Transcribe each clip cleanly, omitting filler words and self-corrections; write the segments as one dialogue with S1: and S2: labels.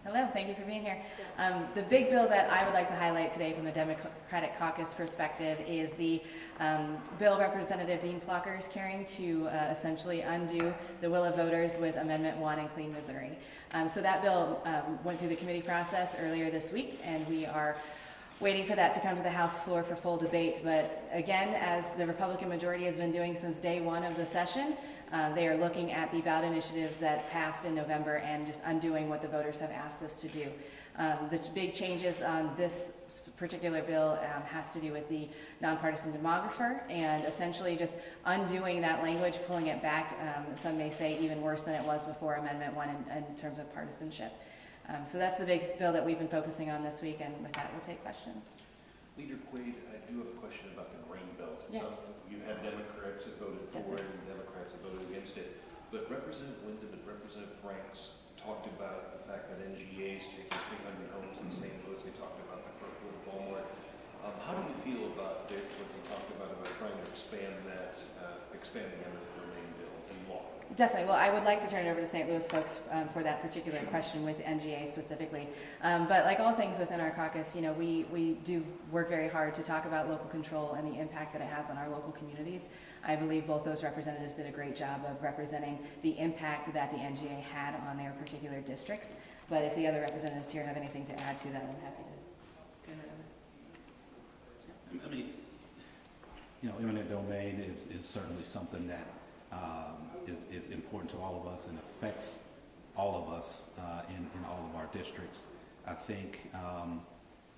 S1: Hello, thank you for being here. The big bill that I would like to highlight today from the Democratic Caucus perspective is the bill Representative Dean Plocher is carrying to essentially undo the will of voters with Amendment 1 in Clean Missouri. So that bill went through the committee process earlier this week, and we are waiting for that to come to the House floor for full debate. But again, as the Republican majority has been doing since day one of the session, they are looking at the ballot initiatives that passed in November and just undoing what the voters have asked us to do. The big changes on this particular bill has to do with the nonpartisan demographer and essentially just undoing that language, pulling it back, some may say even worse than it was before Amendment 1 in terms of partisanship. So that's the big bill that we've been focusing on this week, and with that, we'll take questions.
S2: Leader Quaid, I do have a question about the grain belt.
S1: Yes.
S2: You had Democrats that voted for it and Democrats that voted against it. But Representative Wyndham and Representative Franks talked about the fact that NGA's taking 300 homes in St. Louis. They talked about the Kirkwood Walmart. How do you feel about what they talked about trying to expand that, expand the eminent domain bill in law?
S1: Definitely. Well, I would like to turn it over to St. Louis folks for that particular question with NGA specifically. But like all things within our caucus, you know, we do work very hard to talk about local control and the impact that it has on our local communities. I believe both those representatives did a great job of representing the impact that the NGA had on their particular districts. But if the other representatives here have anything to add to that, I'm happy to go ahead.
S3: I mean, you know, eminent domain is certainly something that is important to all of us and affects all of us in all of our districts. I think,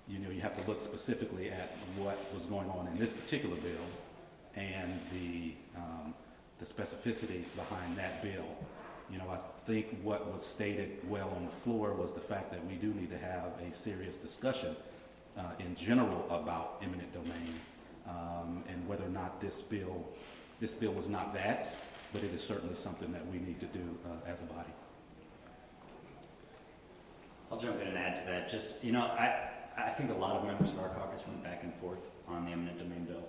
S3: you know, you have to look specifically at what was going on in this particular bill and the specificity behind that bill. You know, I think what was stated well on the floor was the fact that we do need to have a serious discussion in general about eminent domain and whether or not this bill was not that, but it is certainly something that we need to do as a body.
S4: I'll jump in and add to that. Just, you know, I think a lot of members of our caucus went back and forth on the eminent domain bill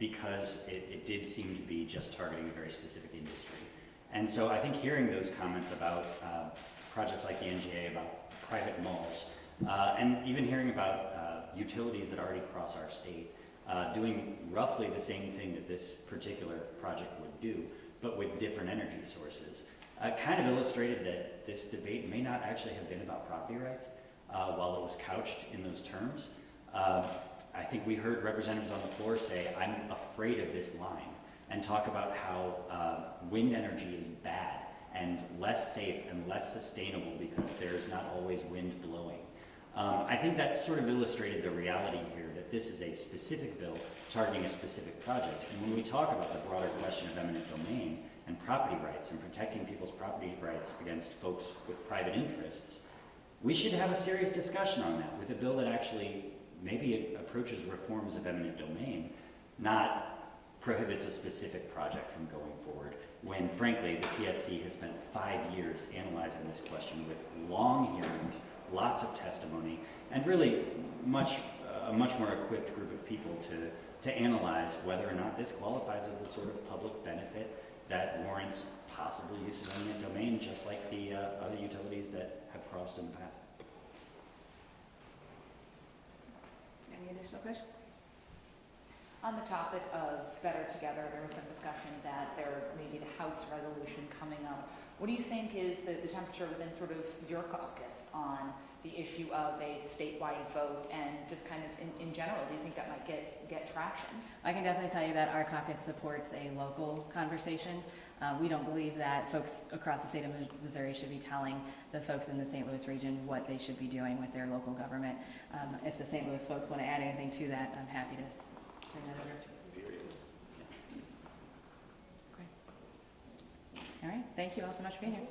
S4: because it did seem to be just targeting a very specific industry. And so I think hearing those comments about projects like the NGA, about private malls, and even hearing about utilities that already cross our state, doing roughly the same thing that this particular project would do, but with different energy sources, kind of illustrated that this debate may not actually have been about property rights while it was couched in those terms. I think we heard representatives on the floor say, I'm afraid of this line, and talk about how wind energy is bad and less safe and less sustainable because there's not always wind blowing. I think that sort of illustrated the reality here that this is a specific bill targeting a specific project. And when we talk about the broader question of eminent domain and property rights and protecting people's property rights against folks with private interests, we should have a serious discussion on that with a bill that actually maybe approaches reforms of eminent domain, not prohibits a specific project from going forward, when frankly the PSC has spent 5 years analyzing this question with long hearings, lots of testimony, and really a much more equipped group of people to analyze whether or not this qualifies as the sort of public benefit that warrants possible use of eminent domain, just like the other utilities that have crossed in the past.
S1: Any additional questions?
S5: On the topic of Better Together, there was some discussion that there may be the House resolution coming up. What do you think is the temperature within sort of your caucus on the issue of a statewide vote and just kind of in general, do you think that might get traction?
S1: I can definitely tell you that our caucus supports a local conversation. We don't believe that folks across the state of Missouri should be telling the folks in the St. Louis region what they should be doing with their local government. If the St. Louis folks want to add anything to that, I'm happy to turn that over. Okay. All right. Thank you all so much for being here.